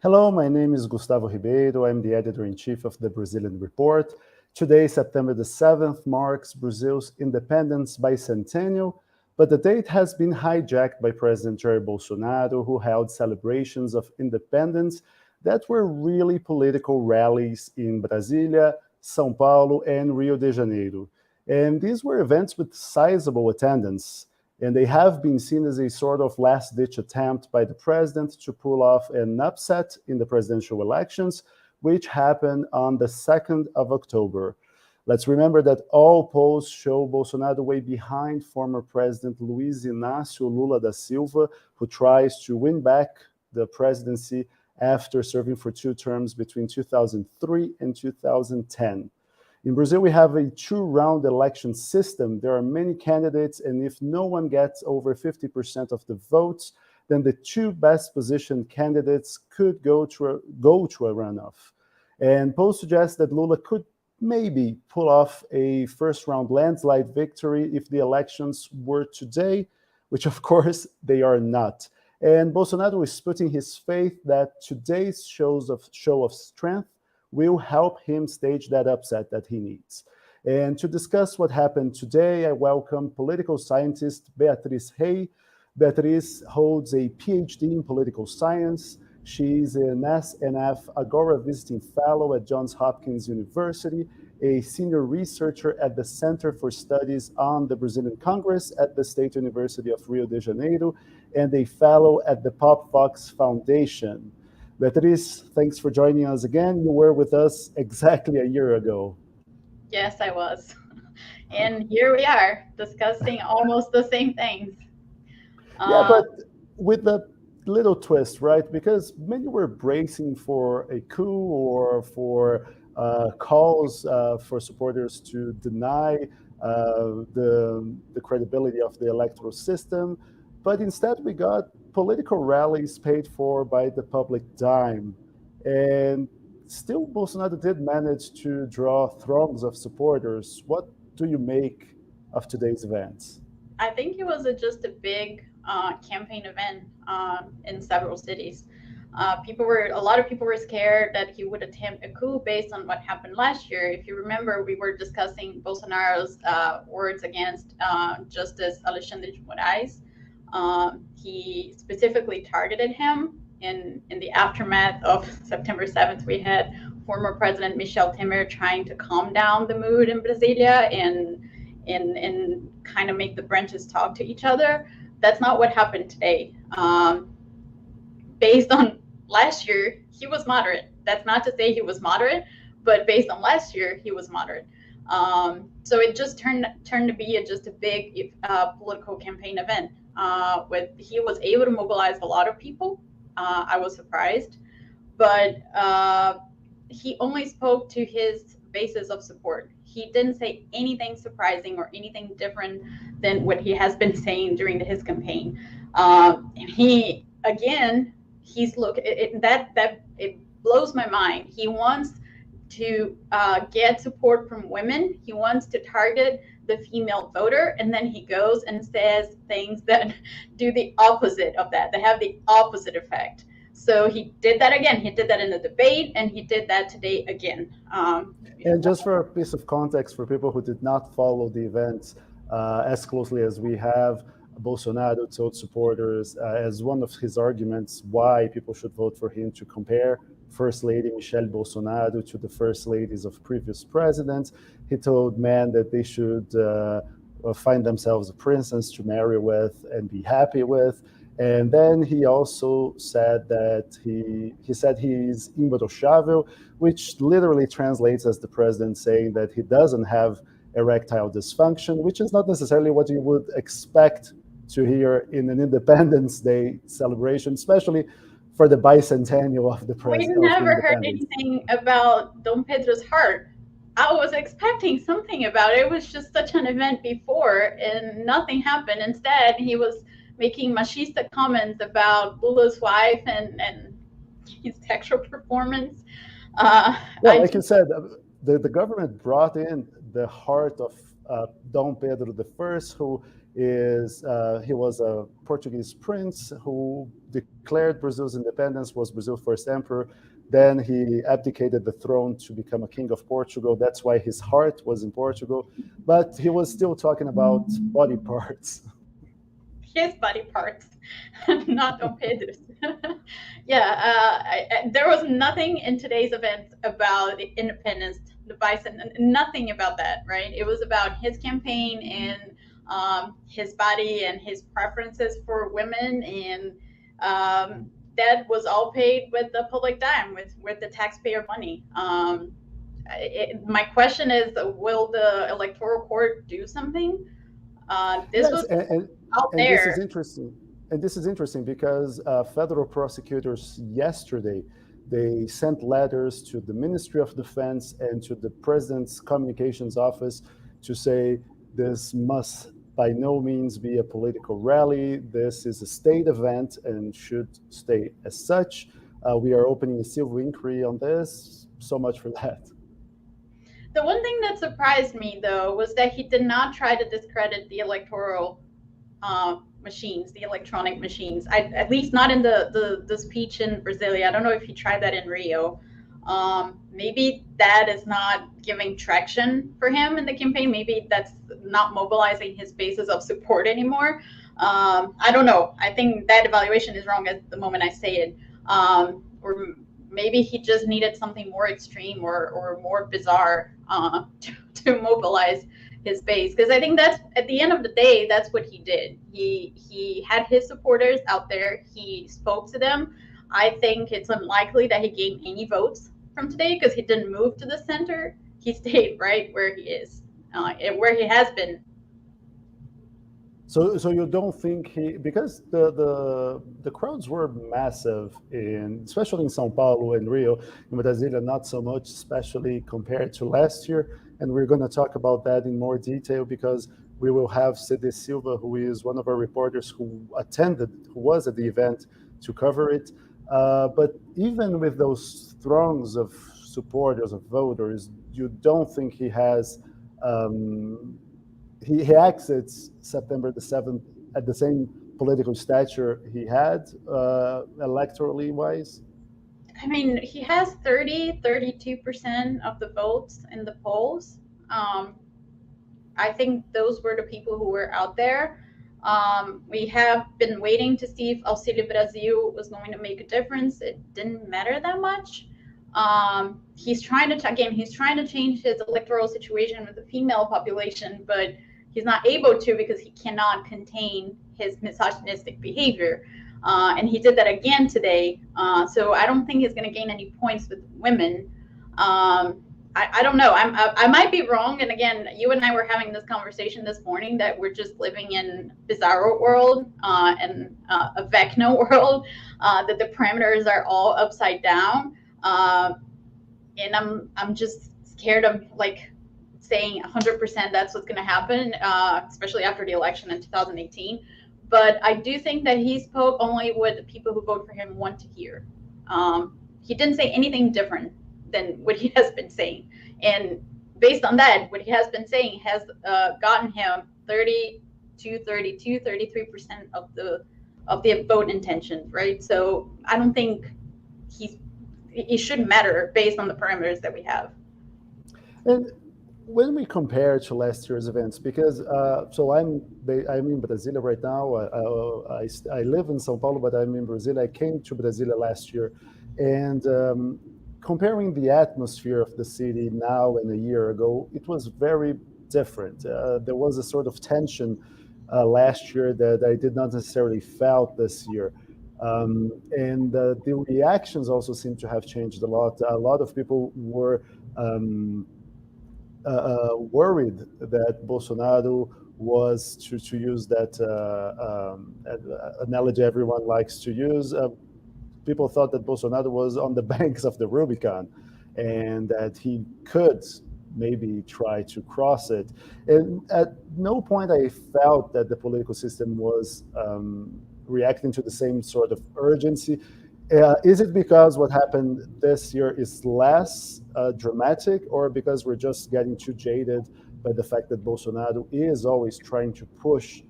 Hello, my name is Gustavo Ribeiro. I'm the editor-in-chief of the Brazilian Report. Today, September the 7th, marks Brazil's independence bicentennial, but the date has been hijacked by President Jair Bolsonaro, who held celebrations of independence that were really political rallies in Brasília, São Paulo, and Rio de Janeiro. And these were events with sizable attendance, and they have been seen as a sort of last-ditch attempt by the president to pull off an upset in the presidential elections, which happened on the 2nd of October. Let's remember that all polls show Bolsonaro way behind former President Luiz Inácio Lula da Silva, who tries to win back the presidency after serving for 2 terms between 2003 and 2010. In Brazil, we have a 2-round election system. There are many candidates, and if no one gets over 50% of the votes, then the 2 best positioned candidates could go to a runoff. And polls suggest that Lula could maybe pull off a first-round landslide victory if the elections were today, which of course they are not. And Bolsonaro is putting his faith that today's show of strength will help him stage that upset that he needs. And to discuss what happened today, I welcome political scientist Beatriz Rey. Beatriz holds a PhD in political science. She's an SNF Agora visiting fellow at Johns Hopkins University, a senior researcher at the Center for Studies on the Brazilian Congress at the State University of Rio de Janeiro, and a fellow at the Pop Vox Foundation. Beatriz, thanks for joining us again. You were with us exactly a year ago. Yes, I was. And here we are discussing almost the same things. Yeah, but with a little twist, right? Because many were bracing for a coup or for calls for supporters to deny the credibility of the electoral system. But instead, we got political rallies paid for by the public dime. And still, Bolsonaro did manage to draw throngs of supporters. What do you make of today's events? I think it was just a big campaign event in several cities. A lot of people were scared that he would attempt a coup based on what happened last year. If you remember, we were discussing Bolsonaro's words against Justice Alexandre de Moraes. He specifically targeted him in the aftermath of September 7th. We had former President Michel Temer trying to calm down the mood in Brasilia and kind of make the branches talk to each other. That's not what happened today. Based on last year, he was moderate. That's not to say he was moderate, but based on last year, he was moderate. So it just turned to be just a big political campaign event. He was able to mobilize a lot of people. I was surprised, but he only spoke to his basis of support. He didn't say anything surprising or anything different than what he has been saying during his campaign. And it blows my mind. He wants to get support from women. He wants to target the female voter, and then he goes and says things that do the opposite of that. They have the opposite effect. So he did that again. He did that in the debate, and he did that today again. And just for a piece of context for people who did not follow the events as closely as we have, Bolsonaro told supporters as one of his arguments why people should vote for him to compare First Lady Michelle Bolsonaro to the first ladies of previous presidents. He told men that they should find themselves a princess to marry with and be happy with. And then he also said that he said he's imbrochável, which literally translates as the president saying that he doesn't have erectile dysfunction, which is not necessarily what you would expect to hear in an Independence Day celebration, especially for the bicentennial of the president. We never heard anything about Dom Pedro's heart. I was expecting something about it. It was just such an event before, and nothing happened. Instead, he was making machista comments about Lula's wife and his sexual performance. Like you said, the government brought in the heart of Dom Pedro I, who is he was a Portuguese prince who declared Brazil's independence, was Brazil's first emperor. Then he abdicated the throne to become a king of Portugal. That's why his heart was in Portugal. But he was still talking about body parts. His body parts, not Dom Pedro's. There was nothing in today's event about the independence, the bison, nothing about that, right? It was about his campaign and his body and his preferences for women, and that was all paid with the public dime, with the taxpayer money. My question is, will the electoral court do something? This was out there. This is interesting. And this is interesting because federal prosecutors yesterday, they sent letters to the Ministry of Defense and to the President's Communications Office to say this must by no means be a political rally. This is a state event and should stay as such. We are opening a civil inquiry on this. So much for that. The one thing that surprised me, though, was that he did not try to discredit the electoral machines, the electronic machines. At least not in the speech in Brasília. I don't know if he tried that in Rio. Maybe that is not giving traction for him in the campaign. Maybe that's not mobilizing his bases of support anymore. I don't know. I think that evaluation is wrong at the moment I say it. Or maybe he just needed something more extreme or more bizarre to mobilize his base, because I think that's, at the end of the day, that's what he did. He had his supporters out there. He spoke to them. I think it's unlikely that he gained any votes from today because he didn't move to the center. He stayed right where he is, where he has been. So you don't think because the crowds were massive especially in São Paulo and Rio, in Brasília not so much, especially compared to last year. And we're going to talk about that in more detail because we will have Cedê Silva, who is one of our reporters who was at the event to cover it. But even with those throngs of supporters, of voters, you don't think he has. He exits September the 7th at the same political stature he had, electorally wise? I mean, he has 32% of the votes in the polls. I think those were the people who were out there. We have been waiting to see if Auxílio Brasil was going to make a difference. It didn't matter that much. He's trying to change his electoral situation with the female population, but he's not able to because he cannot contain his misogynistic behavior. And he did that again today. So I don't think he's going to gain any points with women. I don't know. I might be wrong. And again, you and I were having this conversation this morning that we're just living in Bizarro world and a Vecno world, that the parameters are all upside down. And I'm just scared of saying 100% that's what's going to happen, especially after the election in 2018. But I do think that he spoke only what the people who vote for him want to hear. He didn't say anything different than what he has been saying. And based on that, what he has been saying has gotten him 33% of the vote intentions, right? So I don't think he shouldn't matter based on the parameters that we have. And when we compare to last year's events, because so I'm in Brasília right now. I live in São Paulo, but I'm in Brasília. I came to Brasília last year, and comparing the atmosphere of the city now and a year ago, it was very different. There was a sort of tension last year that I did not necessarily felt this year. And the reactions also seem to have changed a lot. A lot of people were worried that Bolsonaro was, to use that analogy everyone likes to use, people thought that Bolsonaro was on the banks of the Rubicon and that he could maybe try to cross it. And at no point I felt that the political system was reacting to the same sort of urgency. Is it because what happened this year is less dramatic, or because we're just getting too jaded by the fact that Bolsonaro is always trying to push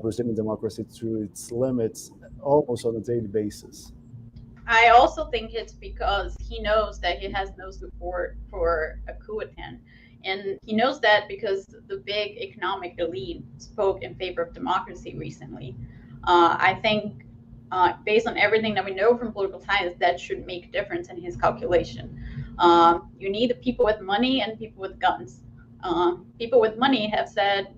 Brazilian democracy to its limits almost on a daily basis. I also think it's because he knows that he has no support for a coup attempt. And he knows that because the big economic elite spoke in favor of democracy recently. I think, based on everything that we know from political science, that should make a difference in his calculation. You need the people with money and people with guns. People with money have said,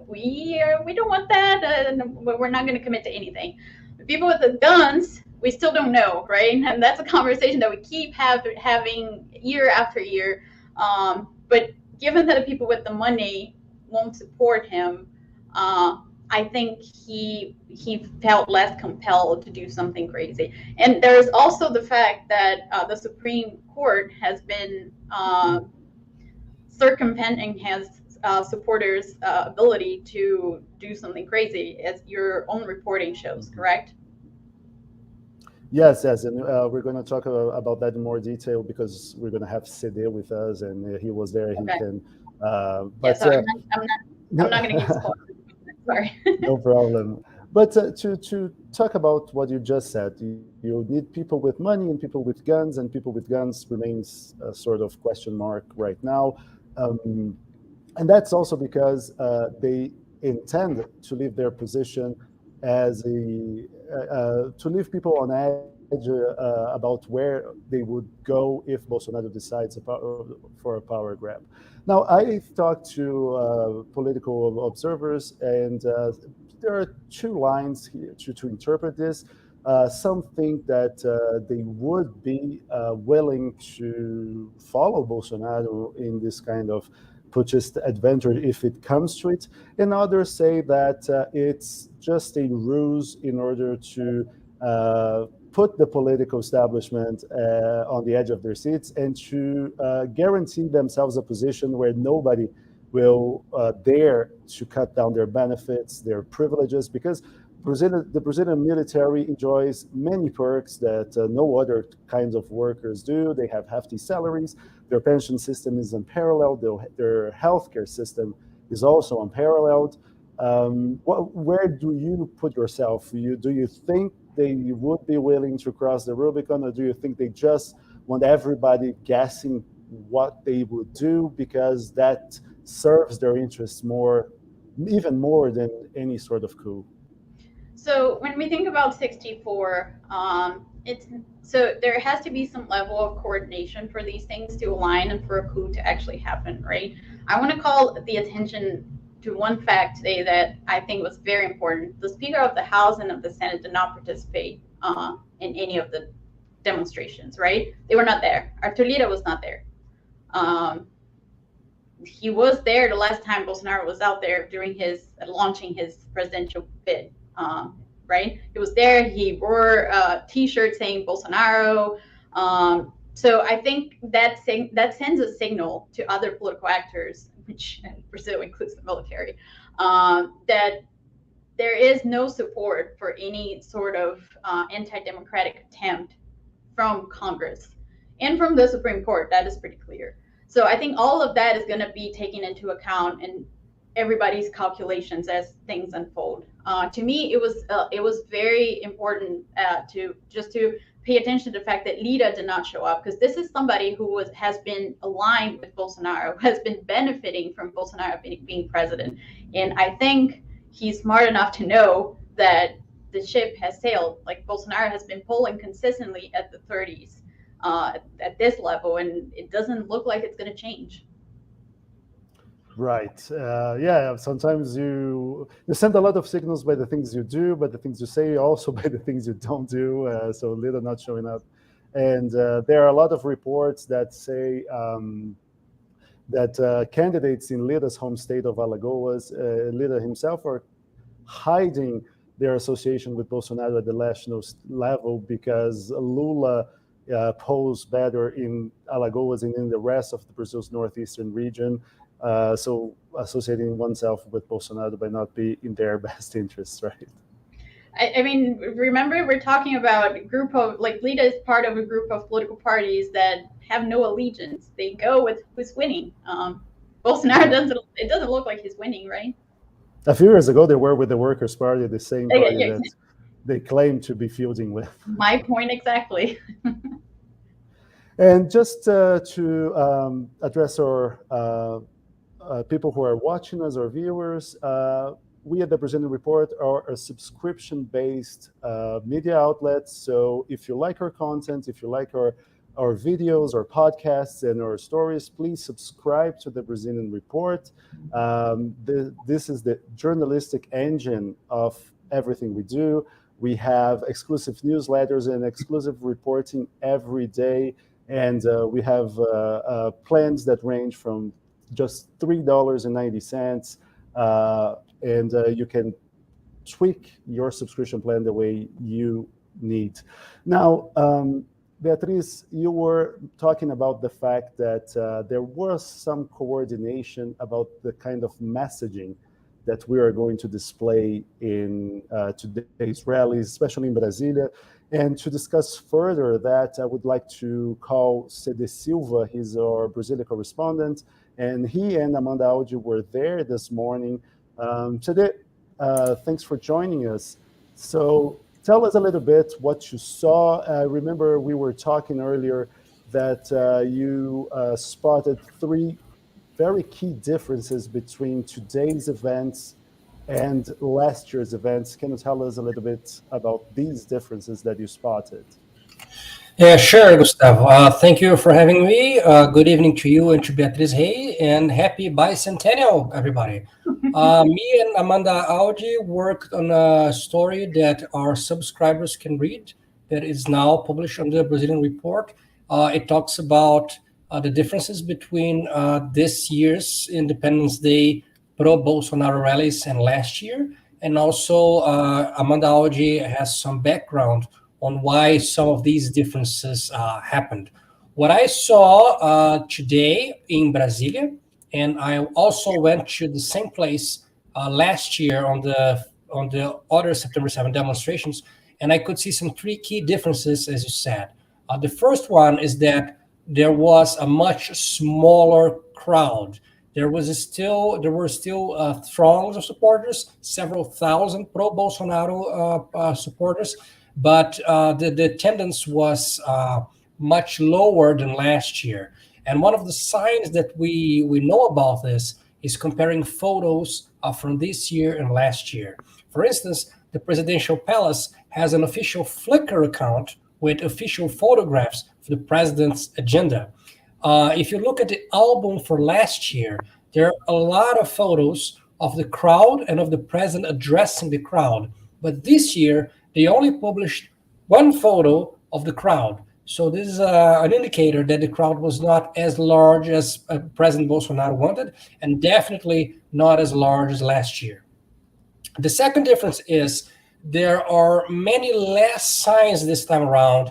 we don't want that, and we're not going to commit to anything. The people with the guns, we still don't know, right? And that's a conversation that we keep having year after year. But given that the people with the money won't support him, I think he felt less compelled to do something crazy. And there's also the fact that the Supreme Court has been circumventing his supporters' ability to do something crazy, as your own reporting shows, correct? Yes, and we're going to talk about that in more detail because we're going to have Cedê with us, and he was there. Okay. He can. But yeah, so I'm not going to give spoilers. Sorry. No problem. But to talk about what you just said, you need people with money and people with guns, and people with guns remains a sort of question mark right now. And that's also because they intend to leave their position as to leave people on edge about where they would go if Bolsonaro decides for a power grab. Now, I've talked to political observers, and there are two lines here to interpret this. Some think that they would be willing to follow Bolsonaro in this kind of putschist adventure if it comes to it, and others say that it's just a ruse in order to put the political establishment on the edge of their seats and to guarantee themselves a position where nobody will dare to cut down their benefits, their privileges, because the Brazilian military enjoys many perks that no other kinds of workers do. They have hefty salaries. Their pension system is unparalleled. Their healthcare system is also unparalleled. Where do you put yourself? Do you think they would be willing to cross the Rubicon, or do you think they just want everybody guessing what they would do because that serves their interests even more than any sort of coup? So when we think about 64, so there has to be some level of coordination for these things to align and for a coup to actually happen, right? I want to call the attention to one fact today that I think was very important. The Speaker of the House and of the Senate did not participate in any of the demonstrations, right? They were not there. Arthur Lira was not there. He was there the last time Bolsonaro was out there during launching his presidential bid. Right? He was there. He wore a T-shirt saying Bolsonaro. So I think that sends a signal to other political actors, which in Brazil includes the military, that there is no support for any sort of anti-democratic attempt from Congress and from the Supreme Court. That is pretty clear. So I think all of that is going to be taken into account in everybody's calculations as things unfold. To me, it was very important to pay attention to the fact that Lira did not show up, because this is somebody who has been aligned with Bolsonaro, has been benefiting from Bolsonaro being president, and I think he's smart enough to know that the ship has sailed. Like, Bolsonaro has been polling consistently at the 30s at this level, and it doesn't look like it's going to change. Right. Yeah. Sometimes you send a lot of signals by the things you do, but the things you say also by the things you don't do. So Lira not showing up, and there are a lot of reports that say that candidates in Lira's home state of Alagoas, Lira himself, are hiding their association with Bolsonaro at the national level because Lula polls better in Alagoas and in the rest of Brazil's northeastern region. So associating oneself with Bolsonaro might not be in their best interests, right? I mean, remember, we're talking about a group of, like, Lira is part of a group of political parties that have no allegiance. They go with who's winning. Bolsonaro doesn't look like he's winning, right? A few years ago, they were with the Workers' Party, the same party Yeah, that they claim to be feuding with. my point exactly. And just to address our people who are watching us, our viewers, we at the Brazilian Report are a subscription-based media outlet. So if you like our content, if you like our videos, our podcasts, and our stories, please subscribe to the Brazilian Report. This is the journalistic engine of everything we do. We have exclusive newsletters and exclusive reporting every day. And we have plans that range from just $3.90. And you can tweak your subscription plan the way you need. Now, Beatriz, you were talking about the fact that there was some coordination about the kind of messaging that we are going to display in today's rallies, especially in Brasília. And to discuss further that, I would like to call Cedê Silva. He's our Brasília correspondent, and he and Amanda Audi were there this morning. Cedê, thanks for joining us. So tell us a little bit what you saw. I remember we were talking earlier that you spotted three very key differences between today's events and last year's events. Can you tell us a little bit about these differences that you spotted? Yeah, sure, Gustavo. Thank you for having me. Good evening to you and to Beatriz Rey, and happy bicentennial, everybody. Me and Amanda Audi worked on a story that our subscribers can read that is now published on the Brazilian Report. It talks about the differences between this year's Independence Day pro-Bolsonaro rallies and last year. And also, Amanda Audi has some background on why some of these differences happened. What I saw today in Brasília, and I also went to the same place last year on the other September 7 demonstrations, and I could see some three key differences, as you said. The first one is that there was a much smaller crowd. There were still throngs of supporters, several thousand pro-Bolsonaro supporters, but the attendance was much lower than last year. And one of the signs that we know about this is comparing photos from this year and last year. For instance, the presidential palace has an official Flickr account with official photographs for the president's agenda. If you look at the album for last year, there are a lot of photos of the crowd and of the president addressing the crowd. But this year, they only published one photo of the crowd. So this is an indicator that the crowd was not as large as President Bolsonaro wanted, and definitely not as large as last year. The second difference is there are many less signs this time around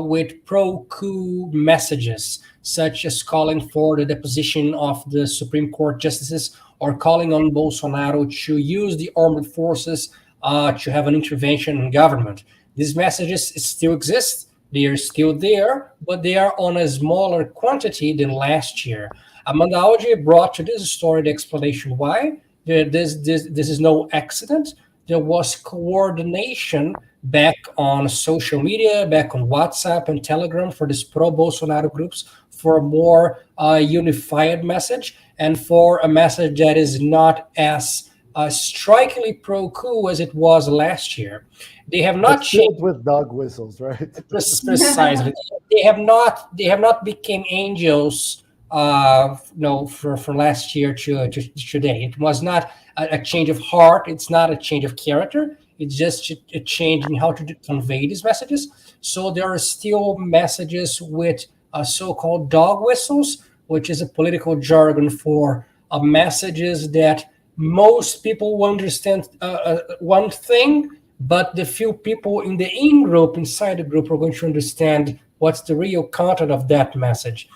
with pro-coup messages, such as calling for the deposition of the Supreme Court justices or calling on Bolsonaro to use the armed forces to have an intervention in government. These messages still exist. They are still there, but they are on a smaller quantity than last year. Amanda Audi brought to this story the explanation why. This is no accident. There was coordination back on social media, back on WhatsApp and Telegram for these pro-Bolsonaro groups for a more unified message and for a message that is not as strikingly pro-coup as it was last year. They have not changed with dog whistles, right? Precisely. They have not become angels. For last year to today. It was not a change of heart. It's not a change of character. It's just a change in how to convey these messages. So there are still messages with so-called dog whistles, which is a political jargon for messages that most people will understand one thing, but the few people in the inside the group are going to understand what's the real content of that message.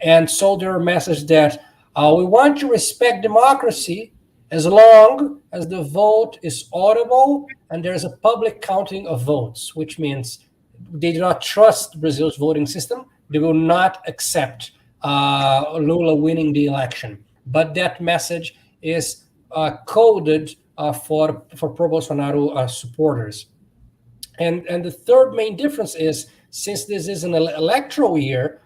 And so there are messages that we want to respect democracy as long as the vote is audible and there's a public counting of votes, which means they do not trust Brazil's voting system. They will not accept Lula winning the election. But that message is coded for pro-Bolsonaro supporters. And the third main difference is, since this is an electoral year,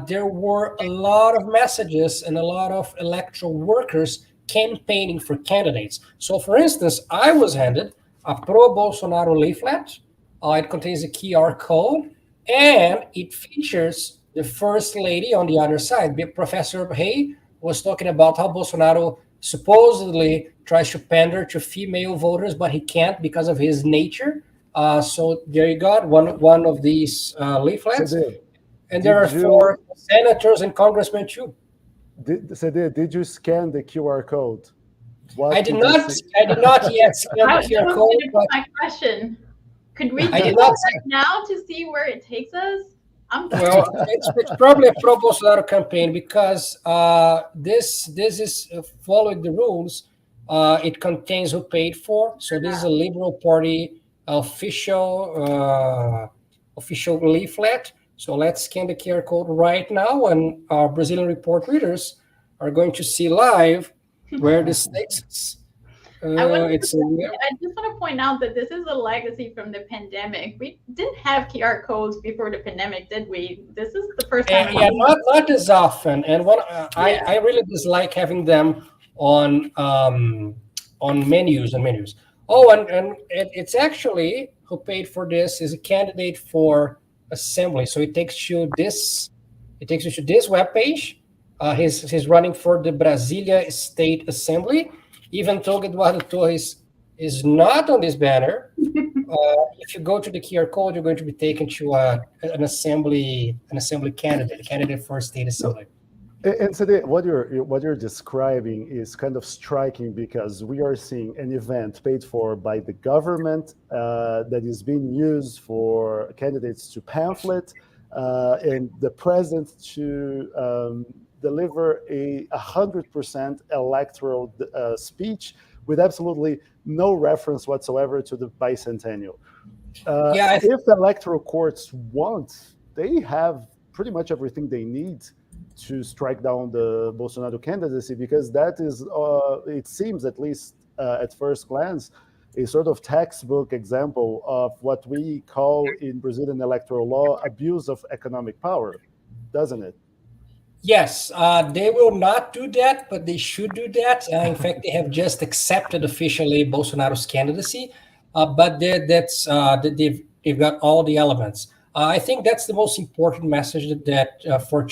there were a lot of messages and a lot of electoral workers campaigning for candidates. So, for instance, I was handed a pro-Bolsonaro leaflet. It contains a QR code, and it features the first lady on the other side. Professor Rey was talking about how Bolsonaro supposedly tries to pander to female voters, but he can't because of his nature. So there you got one of these leaflets. Cedê, And there are did 4 senators and congressmen too. Cedê, did you scan the QR code? What I did you not see? yet scan That the was QR going code, to be but my question. Could we I do did that not right now to see where it takes us? I'm well, it's probably a pro-Bolsonaro campaign because this is following the rules. It contains who paid for. So this is a Liberal Party official leaflet. So let's scan the QR code right now, and our Brazilian Report readers are going to see live where this takes us. I just want to point out that this is a legacy from the pandemic. We didn't have QR codes before the pandemic, did we? This is the first time. Yeah, not as often. And I really dislike having them on menus. Oh, and it's actually who paid for this is a candidate for assembly. So it takes you to this webpage. He's running for the Brasília State Assembly. Even though Eduardo Torres is not on this banner, if you go to the QR code, you're going to be taken to an assembly candidate for a state assembly. And Cedê, what you're describing is kind of striking because we are seeing an event paid for by the government that is being used for candidates to pamphlet and the president to deliver a 100% electoral speech with absolutely no reference whatsoever to the bicentennial. If the electoral courts want, they have pretty much everything they need to strike down the Bolsonaro candidacy, because that is, it seems, at least at first glance, a sort of textbook example of what we call in Brazilian electoral law abuse of economic power, doesn't it? Yes, they will not do that, but they should do that. In fact, they have just accepted officially Bolsonaro's candidacy, but they've got all the elements. I think that's the most important message that for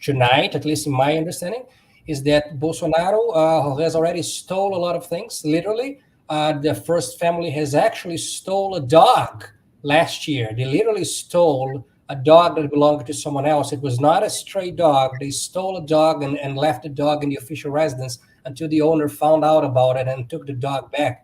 tonight, at least in my understanding, is that Bolsonaro has already stole a lot of things. Literally, the first family has actually stole a dog last year. They literally stole a dog that belonged to someone else. It was not a stray dog. They stole a dog and left the dog in the official residence until the owner found out about it and took the dog back.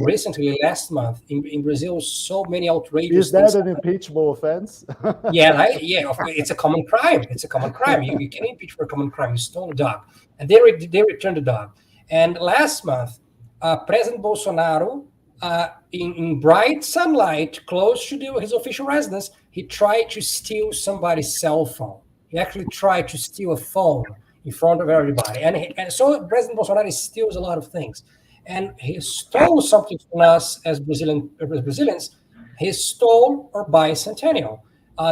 Recently, last month, in Brazil, so many outrageous Is that things. an impeachable offense? Yeah, it's a common crime. It's a common crime. You can impeach for a common crime. You stole a dog, and they returned the dog. And last month, President Bolsonaro, in bright sunlight, close to his official residence, he tried to steal somebody's cell phone. He actually tried to steal a phone in front of everybody. And so President Bolsonaro steals a lot of things. And he stole something from us as Brazilians. He stole our bicentennial.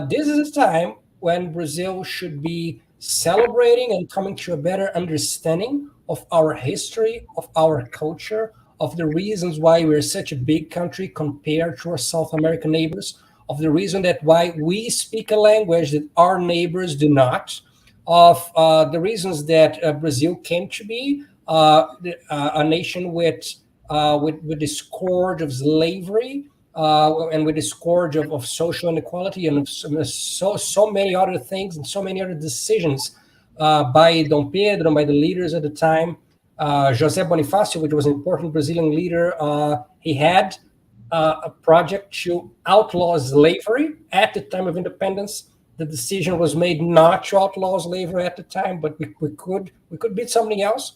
This is a time when Brazil should be celebrating and coming to a better understanding of our history, of our culture, of the reasons why we're such a big country compared to our South American neighbors, of the reason that why we speak a language that our neighbors do not, of the reasons that Brazil came to be a nation with the scourge of slavery and with the scourge of social inequality and so many other things and so many other decisions by Dom Pedro and by the leaders at the time. José Bonifácio, which was an important Brazilian leader, he had a project to outlaw slavery at the time of independence. The decision was made not to outlaw slavery at the time, but we could beat something else.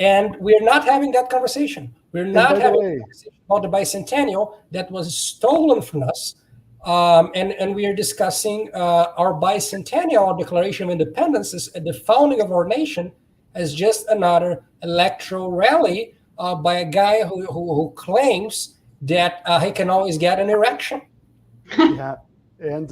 And we're not having that conversation. We're not having a conversation about the bicentennial that was stolen from us. And we are discussing our bicentennial, our Declaration of Independence, the founding of our nation, as just another electoral rally by a guy who claims that he can always get an erection. Yeah, and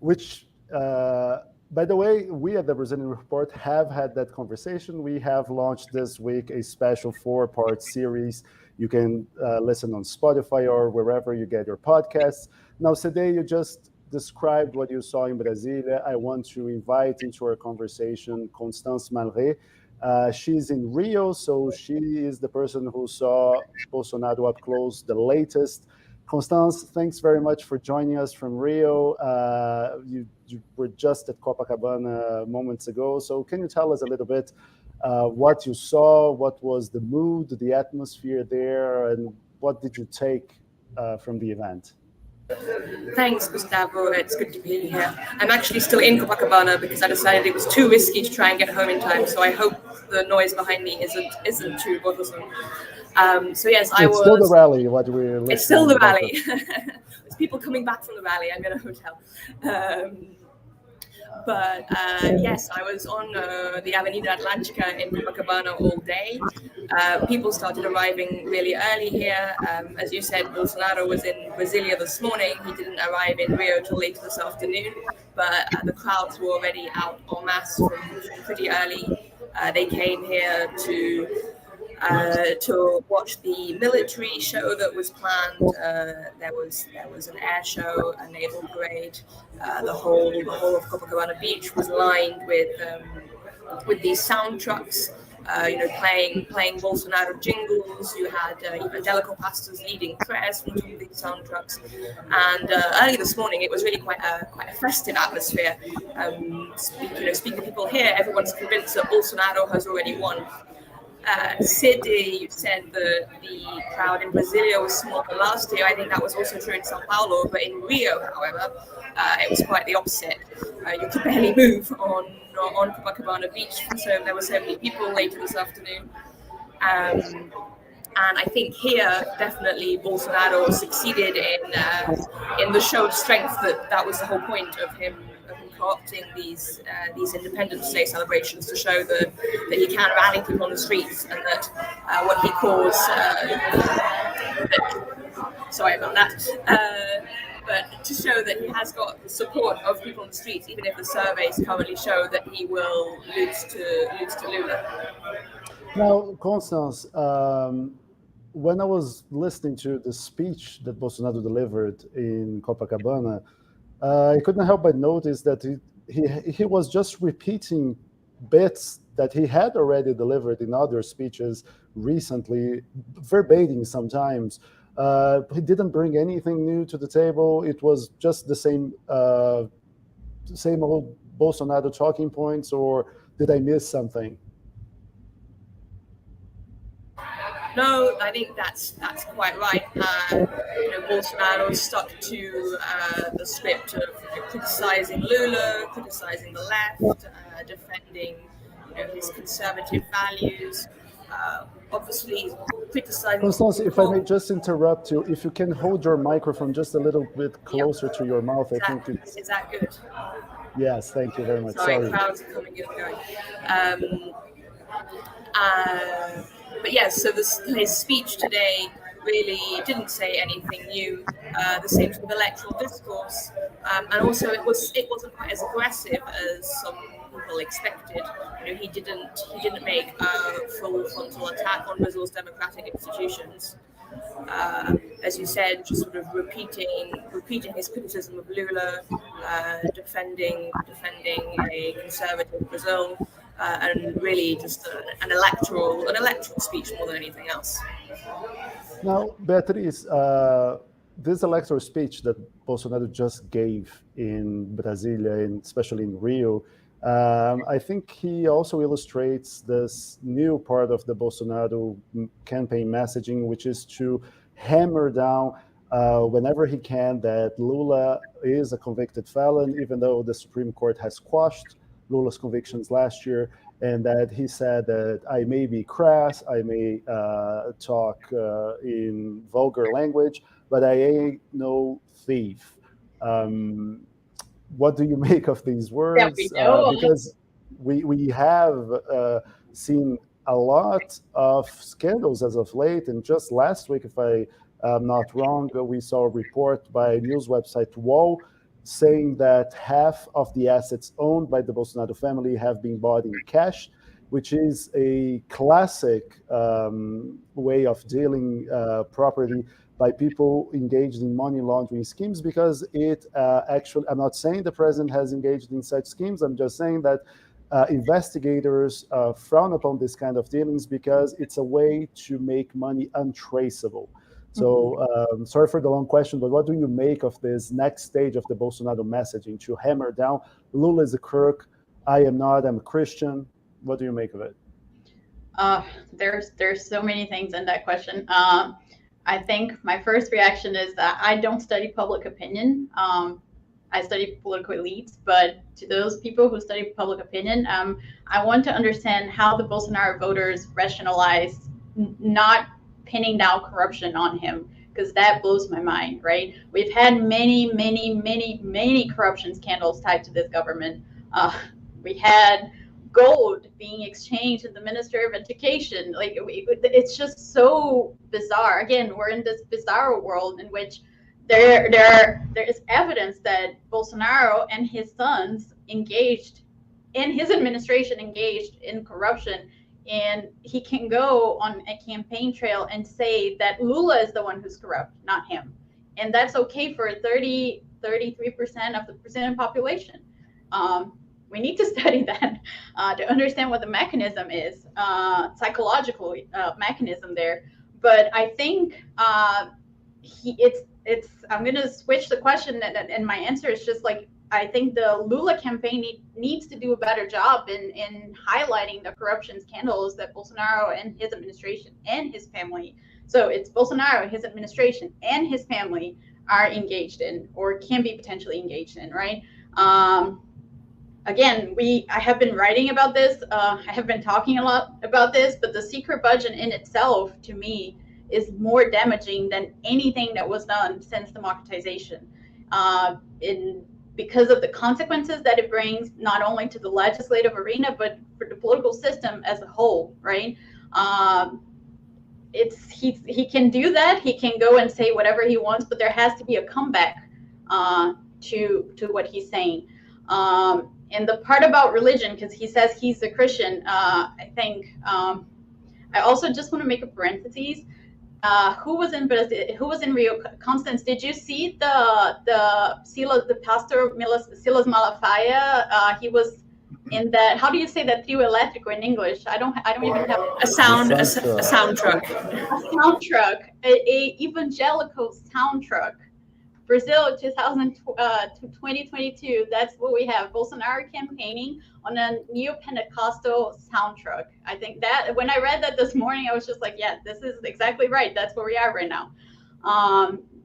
which, by the way, we at the Brazilian Report have had that conversation. We have launched this week a special 4-part series. You can listen on Spotify or wherever you get your podcasts. Now, Cedê, you just described what you saw in Brasília. I want to invite into our conversation Constance Malleret. She's in Rio, so she is the person who saw Bolsonaro up close, the latest. Constance, thanks very much for joining us from Rio. You were just at Copacabana moments ago, so can you tell us a little bit what you saw, what was the mood, the atmosphere there, and what did you take from the event? Thanks, Gustavo. It's good to be here. I'm actually still in Copacabana because I decided it was too risky to try and get home in time. So I hope the noise behind me isn't too bothersome. So yes, I was. It's still the rally. What we're listening. It's still the rally. There's people coming back from the rally. I'm in a hotel. But yes, I was on the Avenida Atlântica in Copacabana all day. People started arriving really early here. As you said, Bolsonaro was in Brasília this morning. He didn't arrive in Rio till later this afternoon, but the crowds were already out en masse from pretty early. They came here to watch the military show that was planned. There was an air show, a naval parade. The whole of Copacabana Beach was lined with these sound trucks, playing Bolsonaro jingles. You had evangelical pastors leading prayers from some of these sound trucks. And early this morning, it was really quite a festive atmosphere. Speaking to people here, everyone's convinced that Bolsonaro has already won. Cedê, you said that the crowd in Brasília was smaller last year. I think that was also true in São Paulo, but in Rio, however, it was quite the opposite. You could barely move on Copacabana Beach, so there were so many people later this afternoon. And I think here, definitely, Bolsonaro succeeded in the show of strength. That was the whole point of him co-opting these Independence Day celebrations to show that he can rally people on the streets, and that what he calls sorry about that, but to show that he has got the support of people on the streets, even if the surveys currently show that he will lose to Lula. Now, Constance, when I was listening to the speech that Bolsonaro delivered in Copacabana, I couldn't help but notice that he was just repeating bits that he had already delivered in other speeches recently, verbatim sometimes. He didn't bring anything new to the table. It was just the same old Bolsonaro talking points, or did I miss something? No, I think that's quite right. Bolsonaro stuck to the script of criticizing Lula, criticizing the left, defending his conservative values. Obviously, criticizing. Constance, if I may just interrupt you, if you can hold your microphone just a little bit closer to your mouth, I think it's. Is that good? Yes, thank you very much. Sorry. Crowds are coming in and going. But yes, so his speech today really didn't say anything new. The same with electoral discourse, and also it wasn't quite as aggressive as some people expected. He didn't make a full frontal attack on Brazil's democratic institutions. As you said, just sort of repeating his criticism of Lula, defending a conservative Brazil. And really just an electoral speech more than anything else. Now, Beatriz, this electoral speech that Bolsonaro just gave in Brasília, and especially in Rio, I think he also illustrates this new part of the Bolsonaro campaign messaging, which is to hammer down whenever he can that Lula is a convicted felon, even though the Supreme Court has quashed Lula's convictions last year, and that he said that I may be crass, I may talk in vulgar language, but I ain't no thief. What do you make of these words? Yeah, we know. Because we have seen a lot of scandals as of late. And just last week, if I'm not wrong, we saw a report by news website Wall saying that half of the assets owned by the Bolsonaro family have been bought in cash, which is a classic way of dealing property by people engaged in money laundering schemes, because it actually, I'm not saying the president has engaged in such schemes, I'm just saying that investigators frown upon this kind of dealings because it's a way to make money untraceable. So sorry for the long question, but what do you make of this next stage of the Bolsonaro messaging to hammer down Lula is a crook, I am not, I'm a Christian? What do you make of it? There's so many things in that question. I think my first reaction is that I don't study public opinion. I study political elites, but to those people who study public opinion, I want to understand how the Bolsonaro voters rationalize not pinning down corruption on him, because that blows my mind, right? We've had many corruption scandals tied to this government. We had gold being exchanged in the Ministry of Education. Like, it's just so bizarre. Again, we're in this bizarre world in which there is evidence that Bolsonaro and his sons engaged, and his administration engaged in corruption, and he can go on a campaign trail and say that Lula is the one who's corrupt, not him. And that's okay for 33% of the Brazilian population. We need to study that to understand what the mechanism is, psychological mechanism there. But I think I'm going to switch the question, and my answer is just like, I think the Lula campaign needs to do a better job in highlighting the corruption scandals that Bolsonaro and his administration and his family, so it's Bolsonaro, his administration, and his family are engaged in, or can be potentially engaged in, right? Again, I have been writing about this. I have been talking a lot about this, but the secret budget in itself, to me, is more damaging than anything that was done since democratization. Because of the consequences that it brings, not only to the legislative arena, but for the political system as a whole, right? He can do that. He can go and say whatever he wants, but there has to be a comeback to what he's saying. And the part about religion, because he says he's a Christian, I think I also just want to make a parenthesis. Who was in Brazil? Who was in Rio? Constance, did you see the pastor Silas Malafaia? He was in that. How do you say that? Trio elétrico in English? I don't even have a sound truck. A sound truck, a evangelical sound truck. Brazil 2022. That's what we have. Bolsonaro campaigning on a neo-Pentecostal sound truck. I think that when I read that this morning, I was just like, yeah, this is exactly right. That's where we are right now.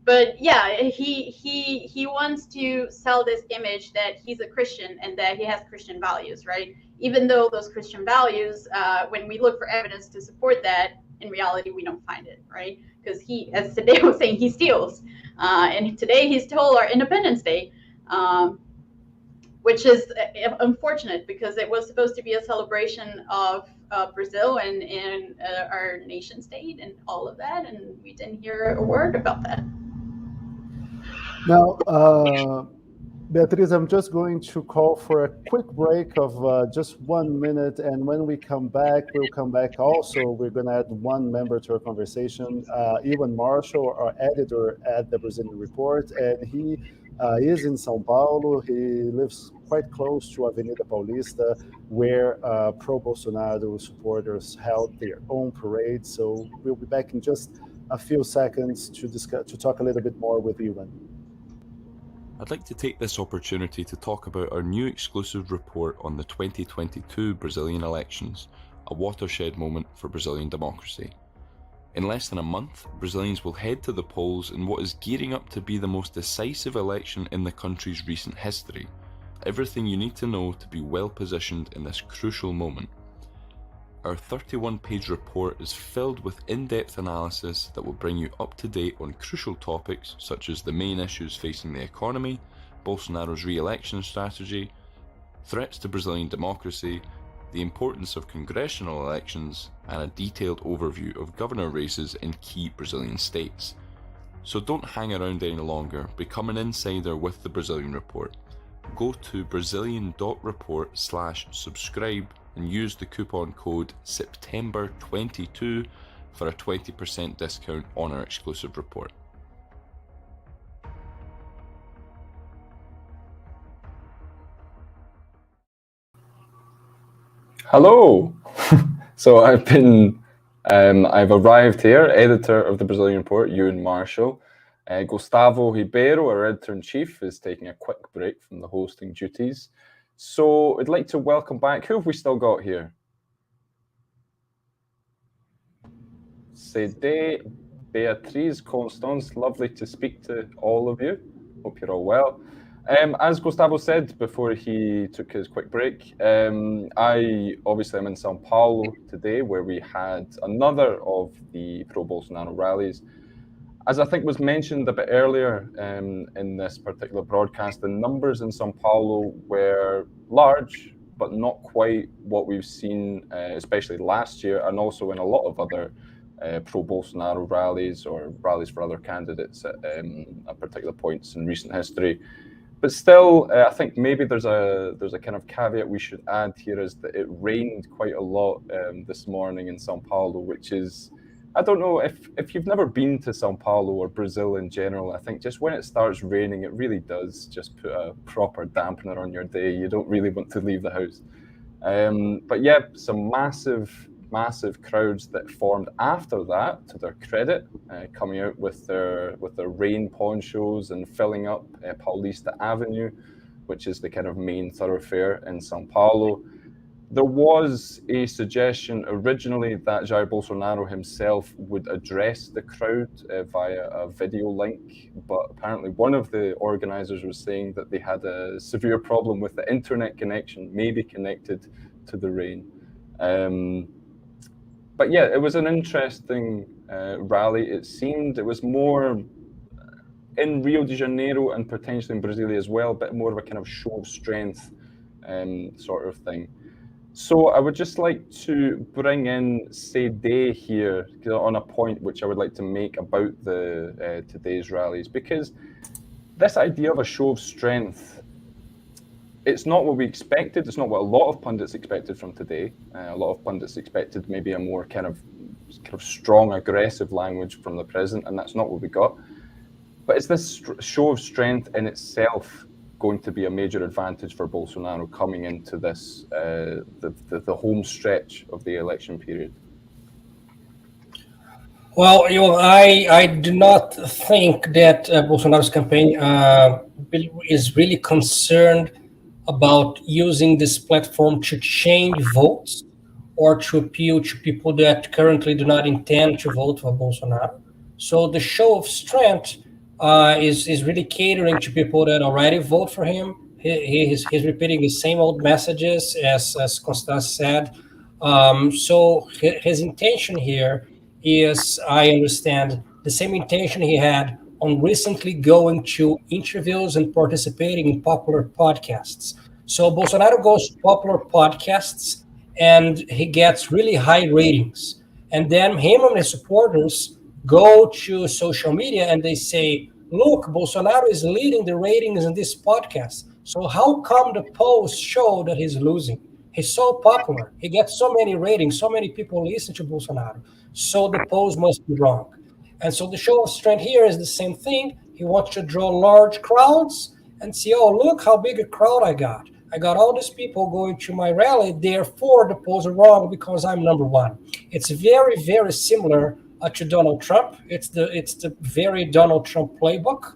But yeah, he wants to sell this image that he's a Christian and that he has Christian values, right? Even though those Christian values, when we look for evidence to support that, in reality, we don't find it, right? Because he, as Cedê was saying, he steals. And today he stole our Independence Day, which is unfortunate because it was supposed to be a celebration of Brazil and our nation state and all of that, and we didn't hear a word about that. Now, Beatriz, I'm just going to call for a quick break of just 1 minute, and when we come back, we'll come back also. We're going to add one member to our conversation, Euan Marshall, our editor at the Brazilian Report, and he is in São Paulo. He lives quite close to Avenida Paulista, where pro-Bolsonaro supporters held their own parade. So we'll be back in just a few seconds to talk a little bit more with Euan. I'd like to take this opportunity to talk about our new exclusive report on the 2022 Brazilian elections, a watershed moment for Brazilian democracy. In less than a month, Brazilians will head to the polls in what is gearing up to be the most decisive election in the country's recent history. Everything you need to know to be well positioned in this crucial moment. Our 31-page report is filled with in-depth analysis that will bring you up to date on crucial topics such as the main issues facing the economy, Bolsonaro's re-election strategy, threats to Brazilian democracy, the importance of congressional elections, and a detailed overview of governor races in key Brazilian states. So don't hang around any longer, become an insider with the Brazilian Report. Go to brazilian.report/subscribe and use the coupon code September22 for a 20% discount on our exclusive report. Hello. So I've arrived here, editor of the Brazilian Report, Euan Marshall. Gustavo Ribeiro, our editor-in-chief, is taking a quick break from the hosting duties. So I'd like to welcome back, who have we still got here? Cedê, Beatriz, Constance, lovely to speak to all of you. Hope you're all well. As Gustavo said before he took his quick break, I obviously am in São Paulo today, where we had another of the pro-Bolsonaro rallies. As I think was mentioned a bit earlier in this particular broadcast, the numbers in São Paulo were large, but not quite what we've seen, especially last year, and also in a lot of other pro-Bolsonaro rallies or rallies for other candidates at particular points in recent history. But still, I think maybe there's a kind of caveat we should add here, is that it rained quite a lot this morning in São Paulo, which is, I don't know if you've never been to São Paulo or Brazil in general. I think just when it starts raining, it really does just put a proper dampener on your day. You don't really want to leave the house. But yeah, some massive crowds that formed after that, to their credit, coming out with their rain ponchos and filling up Paulista Avenue, which is the kind of main thoroughfare in São Paulo. There was a suggestion originally that Jair Bolsonaro himself would address the crowd via a video link, but apparently one of the organizers was saying that they had a severe problem with the internet connection, maybe connected to the rain. But yeah, it was an interesting rally. It seemed it was more in Rio de Janeiro and potentially in Brasília as well, a bit more of a kind of show of strength sort of thing. So I would just like to bring in Cedê here on a point which I would like to make about the today's rallies, because this idea of a show of strength, it's not what we expected. It's not what a lot of pundits expected from today. A lot of pundits expected maybe a more kind of strong, aggressive language from the president, and that's not what we got. But is this show of strength in itself going to be a major advantage for Bolsonaro coming into this the home stretch of the election period? Well, I do not think that Bolsonaro's campaign is really concerned about using this platform to change votes or to appeal to people that currently do not intend to vote for Bolsonaro. So the show of strength is really catering to people that already vote for him. He's repeating the same old messages, as Constance said. So his intention here is, I understand, the same intention he had on recently going to interviews and participating in popular podcasts. So Bolsonaro goes to popular podcasts and he gets really high ratings. And then him and his supporters go to social media and they say, look, Bolsonaro is leading the ratings in this podcast. So how come the polls show that he's losing? He's so popular. He gets so many ratings. So many people listen to Bolsonaro. So the polls must be wrong. And so the show of strength here is the same thing. He wants to draw large crowds and see, oh, look how big a crowd I got. I got all these people going to my rally. Therefore, the polls are wrong because I'm number one. It's very, very similar to Donald Trump. It's the very Donald Trump playbook.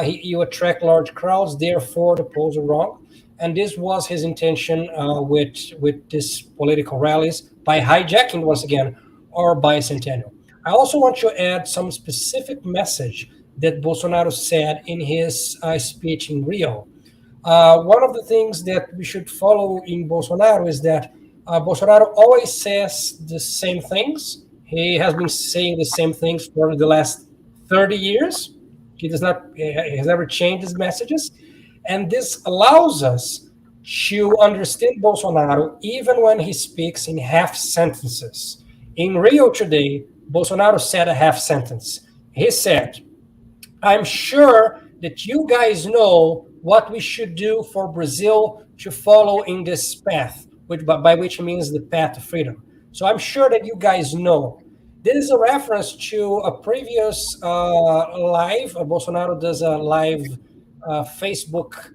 You attract large crowds, therefore the polls are wrong. And this was his intention with these political rallies by hijacking, once again, our bicentennial. I also want to add some specific message that Bolsonaro said in his speech in Rio. One of the things that we should follow in Bolsonaro is that Bolsonaro always says the same things. He has been saying the same things for the last 30 years. He has never changed his messages. And this allows us to understand Bolsonaro even when he speaks in half sentences. In Rio today, Bolsonaro said a half sentence. He said, I'm sure that you guys know what we should do for Brazil to follow in this path, by which means the path to freedom. So I'm sure that you guys know. This is a reference to a previous live. Bolsonaro does a live Facebook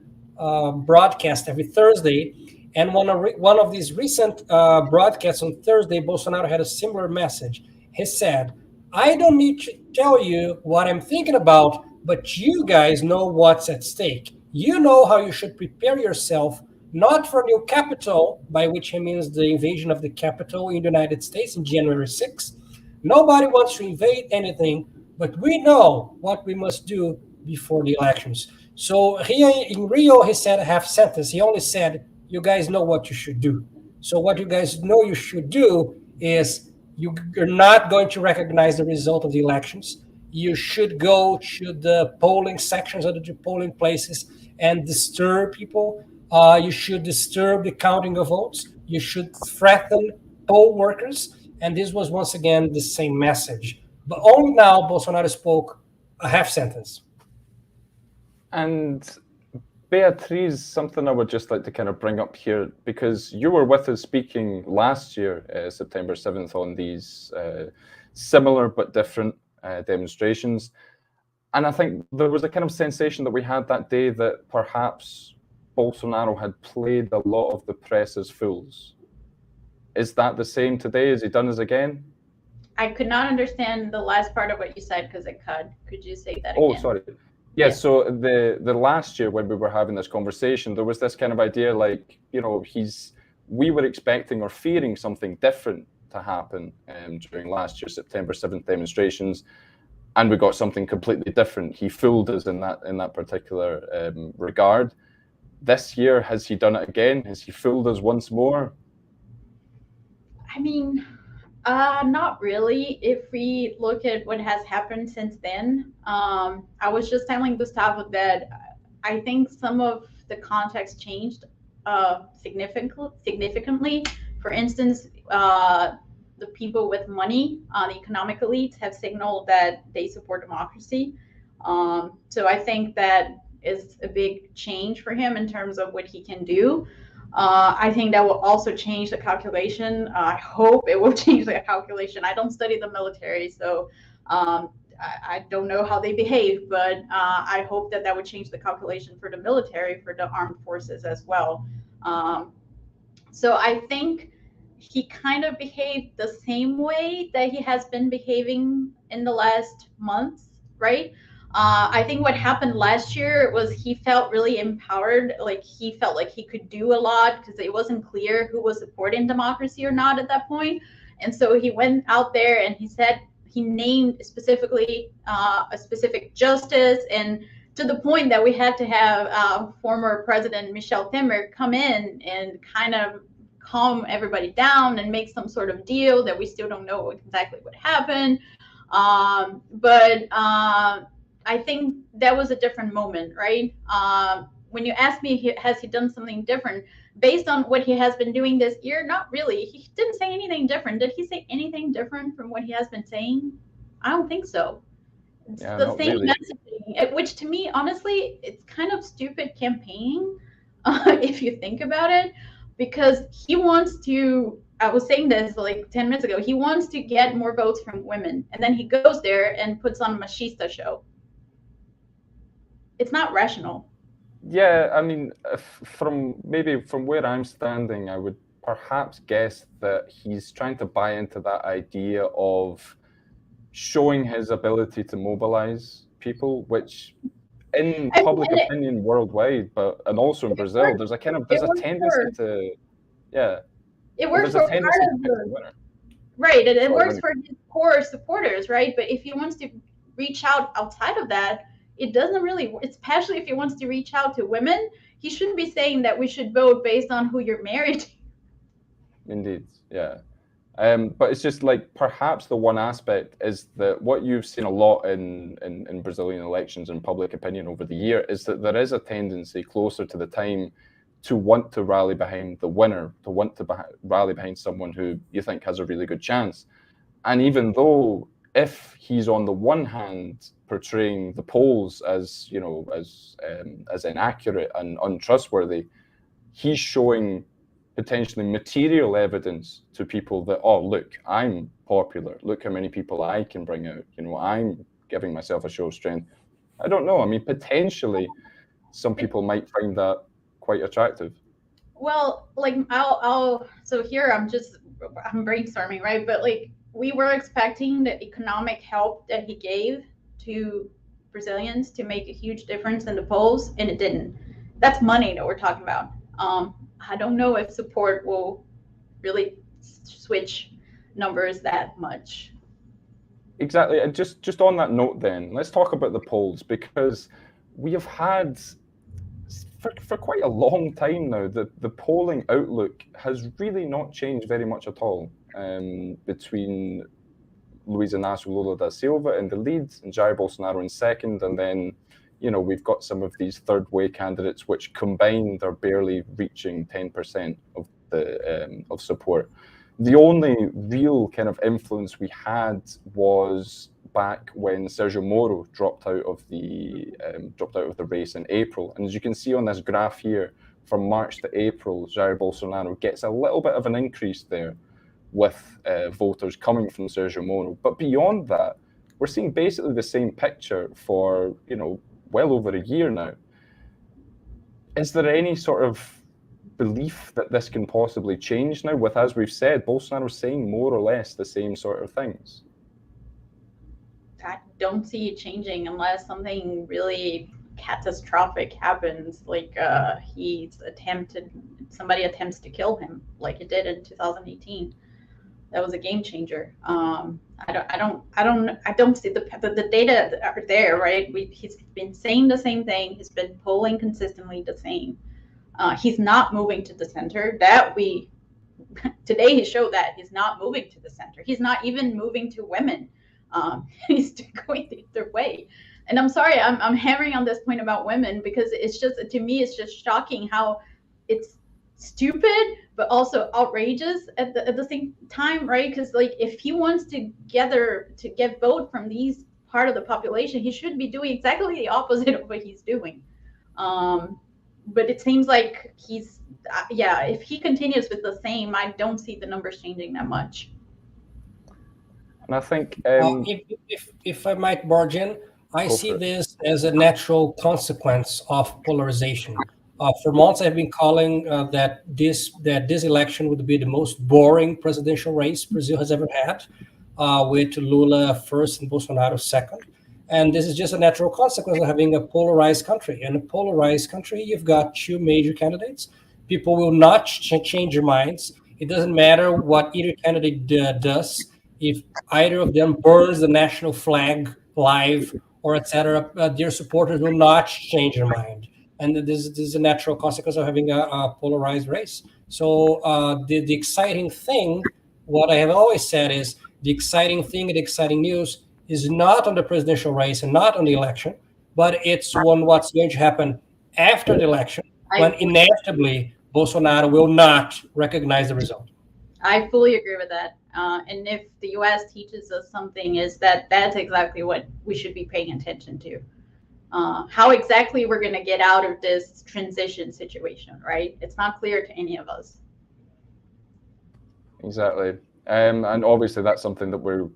broadcast every Thursday. And one of these recent broadcasts on Thursday, Bolsonaro had a similar message. He said, I don't need to tell you what I'm thinking about, but you guys know what's at stake. You know how you should prepare yourself, not for new capital, by which he means the invasion of the Capitol in the United States on January 6th. Nobody wants to invade anything, but we know what we must do before the elections. So here in Rio, he said a half sentence. He only said, you guys know what you should do. So what you guys know you should do is you're not going to recognize the result of the elections. You should go to the polling sections or the polling places and disturb people. You should disturb the counting of votes. You should threaten poll workers. And this was once again the same message. But only now Bolsonaro spoke a half sentence. And Beatriz, something I would just like to kind of bring up here, because you were with us speaking last year, September 7th, on these similar but different demonstrations. And I think there was a kind of sensation that we had that day that perhaps Bolsonaro had played a lot of the press as fools. Is that the same today? Has he done this again? I could not understand the last part of what you said because it cut. Could you say that again? Oh, sorry. Yeah, so the last year when we were having this conversation, there was this kind of idea like, you know, we were expecting or fearing something different to happen during last year's September 7th demonstrations, and we got something completely different. He fooled us in that particular regard. This year, has he done it again? Has he fooled us once more? I mean, not really. If we look at what has happened since then, I was just telling Gustavo that I think some of the context changed significantly. For instance, the people with money, the economic elites, have signaled that they support democracy. So I think that is a big change for him in terms of what he can do. I think that will also change the calculation. I hope it will change the calculation. I don't study the military, so I don't know how they behave, but I hope that would change the calculation for the military, for the armed forces as well. So I think he kind of behaved the same way that he has been behaving in the last months, right? I think what happened last year was he felt really empowered, like he felt like he could do a lot because it wasn't clear who was supporting democracy or not at that point. And so he went out there and he named specifically a specific justice, and to the point that we had to have former President Michel Temer come in and kind of calm everybody down and make some sort of deal that we still don't know exactly what happened. But I think that was a different moment, right? When you ask me, has he done something different? Based on what he has been doing this year, not really. He didn't say anything different. Did he say anything different from what he has been saying? I don't think so. It's the same really messaging, which to me, honestly, it's kind of stupid campaigning, if you think about it, because he wants to, I was saying this like 10 minutes ago, he wants to get more votes from women, and then he goes there and puts on a machista show. It's not rational. Yeah, I mean, from where I'm standing, I would perhaps guess that he's trying to buy into that idea of showing his ability to mobilize people, which in public opinion worldwide, and also in Brazil, there's a tendency to, it works for part of the right. It works for his core supporters, right? But if he wants to reach out outside of that, it doesn't really, especially if he wants to reach out to women, he shouldn't be saying that we should vote based on who you're married to. Indeed, yeah. But it's just like perhaps the one aspect is that what you've seen a lot in Brazilian elections and public opinion over the year is that there is a tendency closer to the time to want to rally behind the winner, to want to rally behind someone who you think has a really good chance. And even though if he's on the one hand portraying the polls as, you know, as inaccurate and untrustworthy, he's showing potentially material evidence to people that, oh, look, I'm popular. Look how many people I can bring out. You know, I'm giving myself a show of strength. I don't know. I mean, potentially some people might find that quite attractive. Well, like so here I'm brainstorming, right? But like we were expecting the economic help that he gave to Brazilians to make a huge difference in the polls, and it didn't. That's money that we're talking about. I don't know if support will really switch numbers that much. Exactly. And just on that note then, let's talk about the polls, because we have had for quite a long time now that the polling outlook has really not changed very much at all, between Luiz Inácio Lula da Silva in the lead and Jair Bolsonaro in second, and then, you know, we've got some of these third way candidates which combined are barely reaching 10% of the of support. The only real kind of influence we had was back when Sergio Moro dropped out of the race in April. And as you can see on this graph here, from March to April, Jair Bolsonaro gets a little bit of an increase there with voters coming from Sergio Moro. But beyond that, we're seeing basically the same picture for, you know, well over a year now. Is there any sort of belief that this can possibly change now with, as we've said, Bolsonaro saying more or less the same sort of things? I don't see it changing unless something really catastrophic happens, like somebody attempts to kill him, like it did in 2018. That was a game changer. I don't see the data are there, right? He's been saying the same thing. He's been polling consistently the same. He's not moving to the center. Today he showed that he's not moving to the center. He's not even moving to women. He's going the other way. And I'm sorry, I'm hammering on this point about women because it's just, to me, it's just shocking how it's stupid but also outrageous at the same time, right? Because like if he wants to get vote from these part of the population, he should be doing exactly the opposite of what he's doing. But it seems like if he continues with the same, I don't see the numbers changing that much. And I think if I might barge in, I see this as a natural consequence of polarization. For months, I've been calling that this election would be the most boring presidential race Brazil has ever had, with Lula first and Bolsonaro second. And this is just a natural consequence of having a polarized country. In a polarized country, you've got two major candidates. People will not change their minds. It doesn't matter what either candidate does. If either of them burns the national flag live or etc., their supporters will not change their mind. And this is a natural consequence of having a polarized race. So the exciting thing, what I have always said is the exciting thing and the exciting news is not on the presidential race and not on the election, but it's on what's going to happen after the election, when inevitably Bolsonaro will not recognize the result. I fully agree with that. And if the U.S. teaches us something, is that's exactly what we should be paying attention to. How exactly we're going to get out of this transition situation, right? It's not clear to any of us. Exactly. And obviously that's something that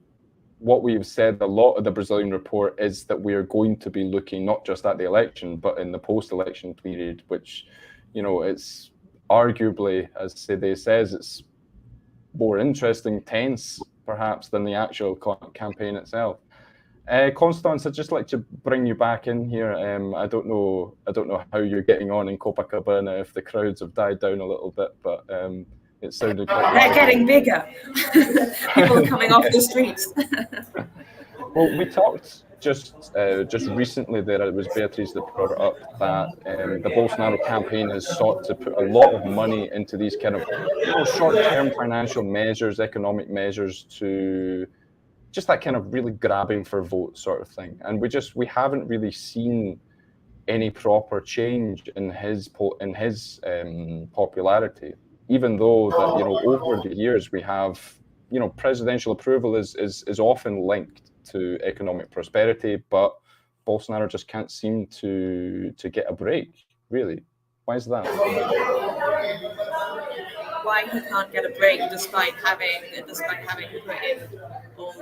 what we've said a lot of the Brazilian report is that we are going to be looking not just at the election, but in the post-election period, which, you know, it's arguably, as Cedê says, it's more interesting, tense, perhaps, than the actual campaign itself. Constance, I'd just like to bring you back in here. I don't know how you're getting on in Copacabana, if the crowds have died down a little bit, but it sounded quite... They're getting bigger. People are coming off the streets. Well, we talked just recently there, it was Beatriz that brought it up, that the Bolsonaro campaign has sought to put a lot of money into these kind of, you know, short-term financial measures, economic measures, to just that kind of really grabbing for votes sort of thing. And we haven't really seen any proper change in his popularity, even though that, you know, over the years we have, you know, presidential approval is often linked to economic prosperity, but Bolsonaro just can't seem to get a break, really. Why is that? Why he can't get a break despite having put in all,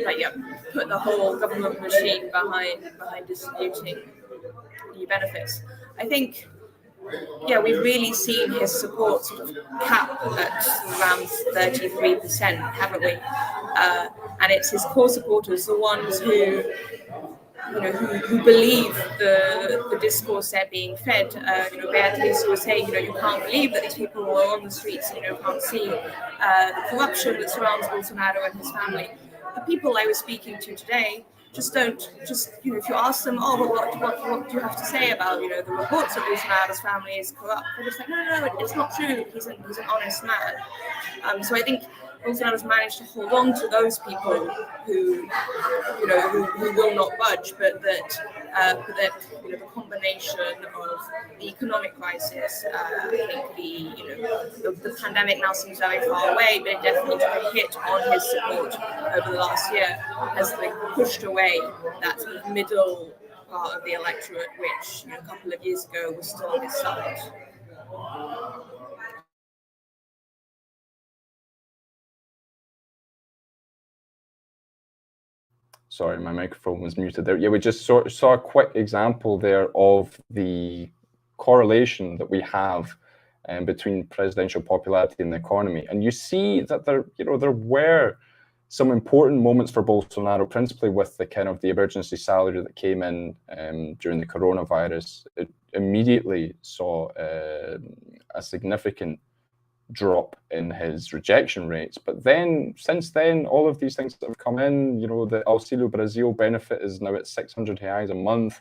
like, yeah, put the whole government machine behind distributing new benefits. I think, yeah, we've really seen his support sort of cap at around 33%, haven't we? And it's his core supporters, the ones who, you know, who believe the discourse they're being fed. You know, Beatriz was saying, you know, you can't believe that these people are on the streets, you know, can't see the corruption that surrounds Bolsonaro and his family. The people I was speaking to today just don't, you know, if you ask them, oh, but what do you have to say about, you know, the reports that Bolsonaro's family is corrupt? They're just like, no, it's not true. He's an honest man. So I think Bolsonaro's managed to hold on to those people who, you know, who will not budge, but that you know, the combination of the economic crisis, I think the pandemic now seems very far away, but it definitely took a hit on his support over the last year, has like pushed away that sort of middle part of the electorate, which, you know, a couple of years ago was still on his side. Sorry, my microphone was muted there. Yeah, we just saw a quick example there of the correlation that we have between presidential popularity and the economy. And you see that there were some important moments for Bolsonaro, principally with the kind of the emergency salary that came in during the coronavirus. It immediately saw a significant drop in his rejection rates, but then since then all of these things that have come in, you know, the Auxílio Brasil benefit is now at 600 reais a month,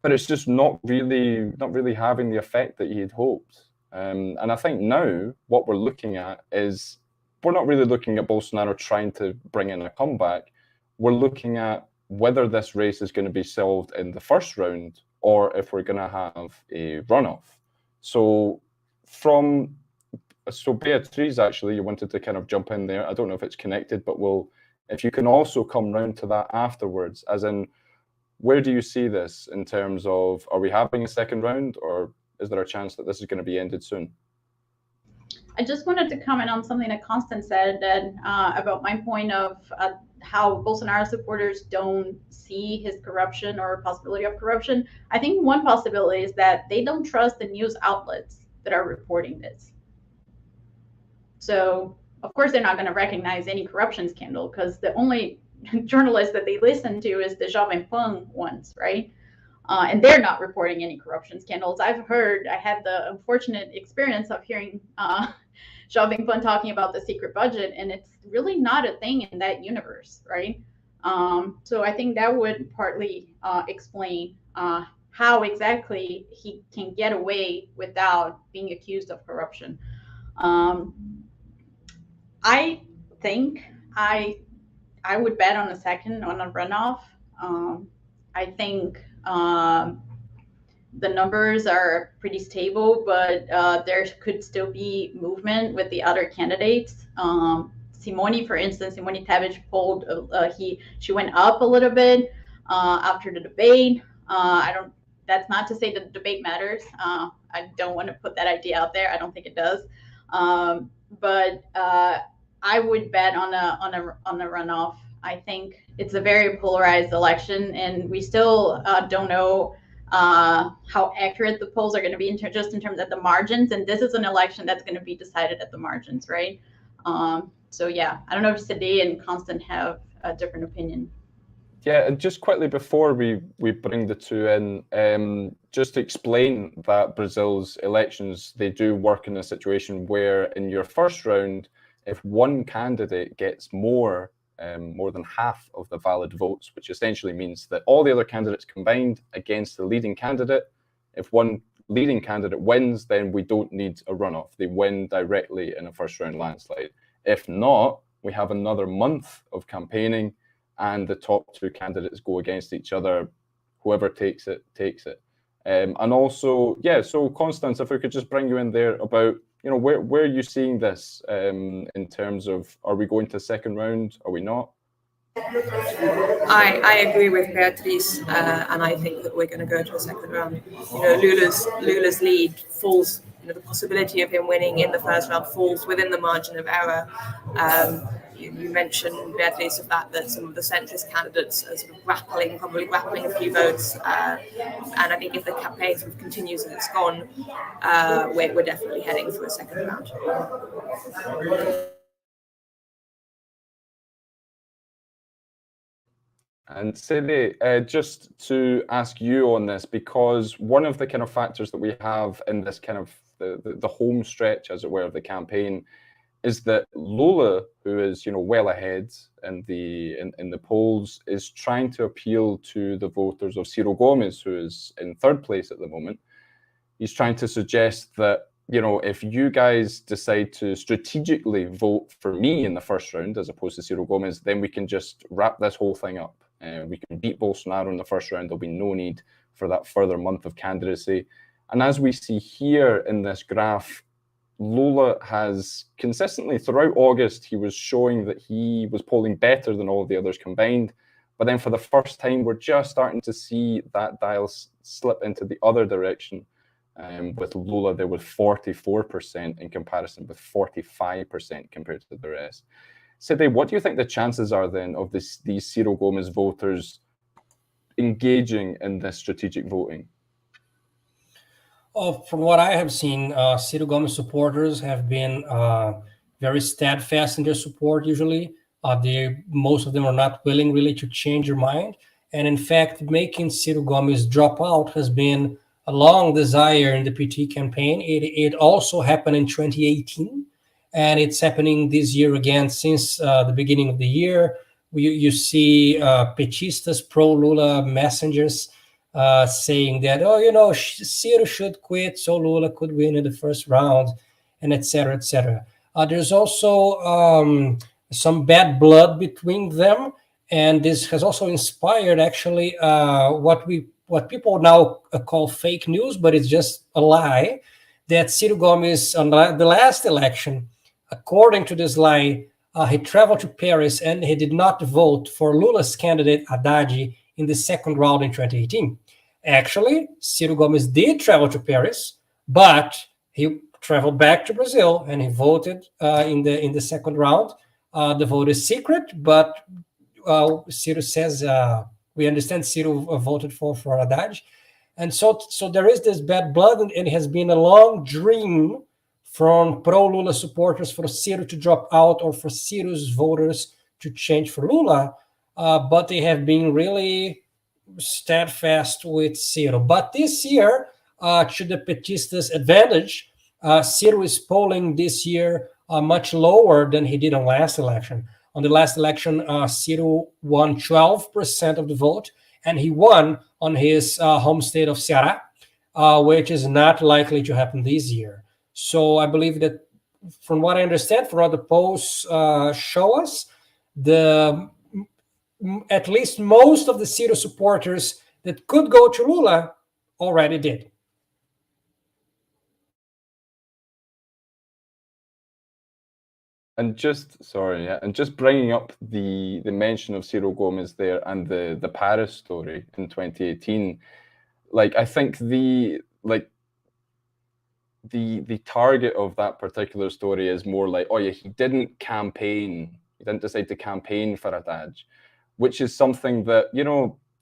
but it's just not really having the effect that he had hoped. And I think now what we're looking at is, we're not really looking at Bolsonaro trying to bring in a comeback. We're looking at whether this race is going to be solved in the first round or if we're going to have a runoff. So Beatriz, actually, you wanted to kind of jump in there. I don't know if it's connected, but if you can also come round to that afterwards, as in, where do you see this in terms of, are we having a second round, or is there a chance that this is going to be ended soon? I just wanted to comment on something that Constance said, that about my point of how Bolsonaro supporters don't see his corruption or possibility of corruption. I think one possibility is that they don't trust the news outlets that are reporting this. So, of course, they're not going to recognize any corruption scandal, because the only journalists that they listen to is the Jovem Pan ones, right? And they're not reporting any corruption scandals. I had the unfortunate experience of hearing Jovem Pan talking about the secret budget, and it's really not a thing in that universe, right? So I think that would partly explain how exactly he can get away without being accused of corruption. I think I would bet on a runoff. I think the numbers are pretty stable, but there could still be movement with the other candidates. Simone, for instance, Simone Tebet polled, she went up a little bit after the debate. That's not to say that the debate matters. I don't want to put that idea out there. I don't think it does. But I would bet on a runoff. I think it's a very polarized election, and we still don't know how accurate the polls are going to be just in terms of the margins. And this is an election that's going to be decided at the margins, right? So yeah, I don't know if Cedê and Constance have a different opinion. Yeah, and just quickly before we bring the two in, just to explain that Brazil's elections, they do work in a situation where in your first round, if one candidate gets more than half of the valid votes, which essentially means that all the other candidates combined against the leading candidate, if one leading candidate wins, then we don't need a runoff. They win directly in a first round landslide. If not, we have another month of campaigning, and the top two candidates go against each other whoever takes it, takes it. And also, yeah, so Constance, if we could just bring you in there about, where are you seeing this in terms of, are we going to second round? Are we not? I agree with Beatriz, and I think that we're going to go to a second round. Lula's lead falls. The possibility of him winning in the first round falls within the margin of error. You mentioned, Beatriz, the fact that some of the centrist candidates are sort of probably grappling a few votes, and I think if the campaign sort of continues as it's gone, we're definitely heading for a second round. And Cedê, just to ask you on this, because one of the kind of factors that we have in this kind of the home stretch, as it were, of the campaign, is that Lula, who is well ahead in the polls, is trying to appeal to the voters of Ciro Gomes, who is in third place at the moment. He's trying to suggest that if you guys decide to strategically vote for me in the first round as opposed to Ciro Gomes, then we can just wrap this whole thing up. We can beat Bolsonaro in the first round. There'll be no need for that further month of candidacy. And as we see here in this graph, Lula has consistently, throughout August, he was showing that he was polling better than all of the others combined. But then for the first time, we're just starting to see that dial slip into the other direction. With Lula there with 44% in comparison with 45% compared to the rest. Cedê, what do you think the chances are then of these Ciro Gomes voters engaging in this strategic voting? From what I have seen, Ciro Gomes supporters have been very steadfast in their support usually. Most of them are not willing really to change their mind. And in fact, making Ciro Gomes drop out has been a long desire in the PT campaign. It also happened in 2018, and it's happening this year again since the beginning of the year. You see Petistas, pro-Lula messengers saying that, Ciro should quit so Lula could win in the first round, and et cetera, et cetera. There's also some bad blood between them, and this has also inspired actually what people now call fake news, but it's just a lie, that Ciro Gomes, on the last election, according to this lie, he traveled to Paris and he did not vote for Lula's candidate, Haddad, in the second round in 2018. Actually, Ciro Gomes did travel to Paris, but he traveled back to Brazil and he voted in the second round. The vote is secret, but Ciro says, we understand Ciro voted for Haddad. And so there is this bad blood, and it has been a long dream from pro-Lula supporters for Ciro to drop out or for Ciro's voters to change for Lula. But they have been really steadfast with Ciro. But this year, to the Petistas' advantage, Ciro is polling this year much lower than he did on last election. On the last election, Ciro won 12% of the vote, and he won on his home state of Ceará, which is not likely to happen this year. So I believe that, from what I understand, from what the polls show us, at least most of the Ciro supporters that could go to Lula already did. And just bringing up the mention of Ciro Gomes there and the Paris story in 2018, I think the target of that particular story is more like, oh yeah, he didn't decide to campaign for Haddad, which is something that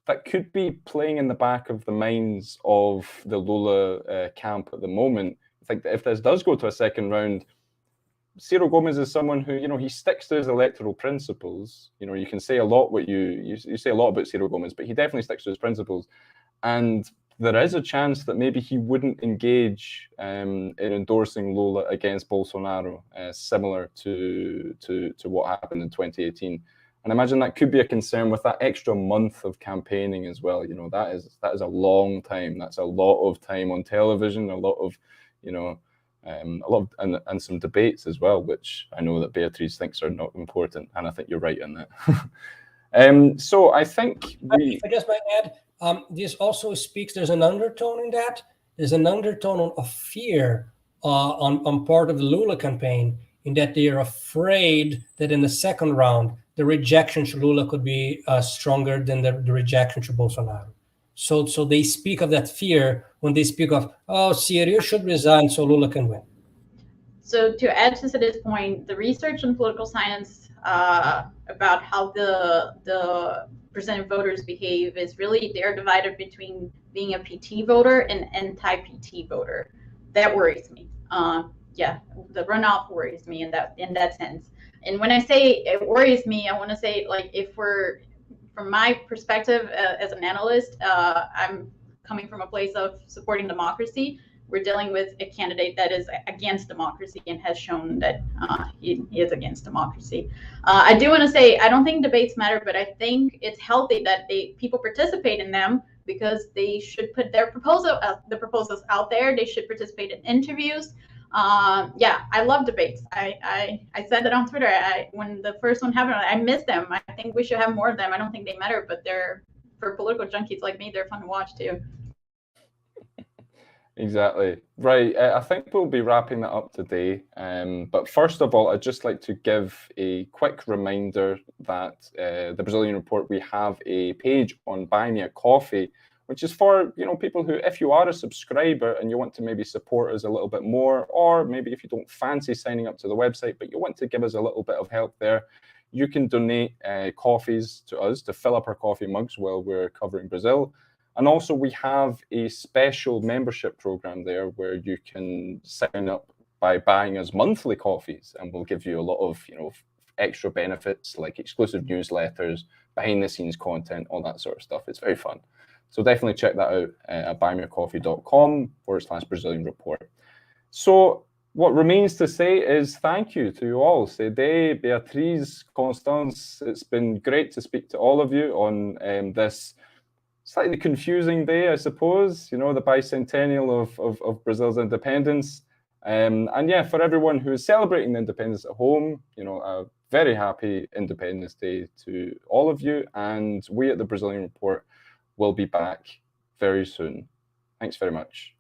that could be playing in the back of the minds of the Lula camp at the moment. I think that if this does go to a second round, Ciro Gomes is someone who, he sticks to his electoral principles. You can say a lot you say a lot about Ciro Gomes, but he definitely sticks to his principles. And there is a chance that maybe he wouldn't engage in endorsing Lula against Bolsonaro, similar to what happened in 2018. And I imagine that could be a concern with that extra month of campaigning as well. That is a long time. That's a lot of time on television, a lot of, and some debates as well, which I know that Beatriz thinks are not important, and I think you're right in that. So I think if I just might add, This also speaks, there's an undertone in that. There's an undertone of fear on part of the Lula campaign, in that they are afraid that in the second round, the rejection to Lula could be stronger than the rejection to Bolsonaro. So they speak of that fear when they speak of, oh, Ciro, you should resign so Lula can win. So to add to this point, the research in political science about how the Brazilian voters behave is really, they're divided between being a PT voter and anti-PT voter. That worries me. Yeah, the runoff worries me in that sense. And when I say it worries me, I want to say, like, if we're, from my perspective as an analyst, I'm coming from a place of supporting democracy. We're dealing with a candidate that is against democracy and has shown that he is against democracy. I do want to say, I don't think debates matter, but I think it's healthy that people participate in them, because they should put their the proposals out there. They should participate in interviews. Yeah, I love debates. I said that on Twitter. When the first one happened, I missed them. I think we should have more of them. I don't think they matter, but they're, for political junkies like me, they're fun to watch too. Exactly. Right. I think we'll be wrapping that up today. But first of all, I'd just like to give a quick reminder that the Brazilian Report, we have a page on Buy Me a Coffee, which is for, people who, if you are a subscriber and you want to maybe support us a little bit more, or maybe if you don't fancy signing up to the website, but you want to give us a little bit of help there, you can donate coffees to us to fill up our coffee mugs while we're covering Brazil. And also we have a special membership program there where you can sign up by buying us monthly coffees, and we'll give you a lot of, extra benefits like exclusive newsletters, behind the scenes content, all that sort of stuff. It's very fun. So definitely check that out at buymeacoffee.com/Brazilian Report. So what remains to say is thank you to you all. Cedê, Beatriz, Constance, it's been great to speak to all of you on this slightly confusing day, I suppose, the bicentennial of Brazil's independence. And yeah, for everyone who is celebrating the independence at home, a very happy Independence Day to all of you. And we at the Brazilian Report will be back very soon. Thanks very much.